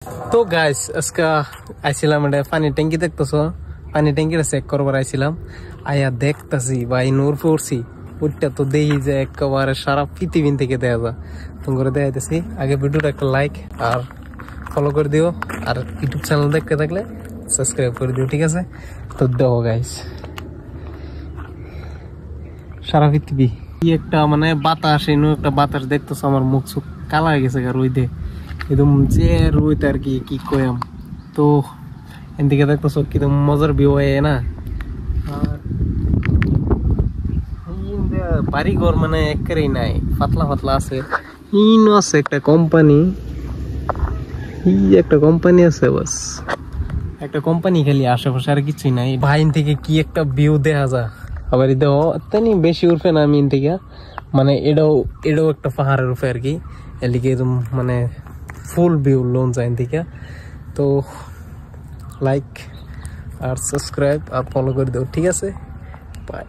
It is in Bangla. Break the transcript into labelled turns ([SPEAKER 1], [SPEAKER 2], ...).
[SPEAKER 1] তো গাইস আজকে আইছিলাম এটা পানি ট্যাঙ্কি দেখতেছো পানি ট্যাঙ্কিটা চেক করবার আইছিলাম আয়া দেখতেছি ভাই নূর পড়ছি ওইটা তো দেখি যে একেবারে সারা পৃথিবী থেকে দেখা যায় তোমাকে দেখাইতেছি আগে ভিডিওটা একটা লাইক আর ফলো করে দিও আর ইউটিউব চ্যানেল দেখতে থাকলে সাবস্ক্রাইব করে দিও ঠিক আছে তো দেখো গাইস সারা পৃথিবী কি একটা মানে বাতাস এনো একটা বাতাস দেখতেছো আমার মুখ চোখ কালা হয়ে গেছে রোদে একদম যে রোদ আর কি কি কয়াম তো এদিকে দেখতেছো কিরকম মজার ভিউ হয় না আর বাড়ি ঘর মানে একেবারেই নাই পাতলা পাতলা আছে ইনো আছে একটা কোম্পানি আছে বাস একটা কোম্পানি খালি আশেপাশে আর কিছুই নাই বাইন থেকে কি একটা ভিউ দেখা যায় আবার দেখো তেমনি বেশি উঠবে না আমি থেকে মানে এটাও একটা পাহাড়ের উপরে আর কি এদিকে একদম মানে ফুল ভিউ লোন যায় থেকে তো লাইক আর সাবস্ক্রাইব আর ফলো করে দাও ঠিক আছে বাই।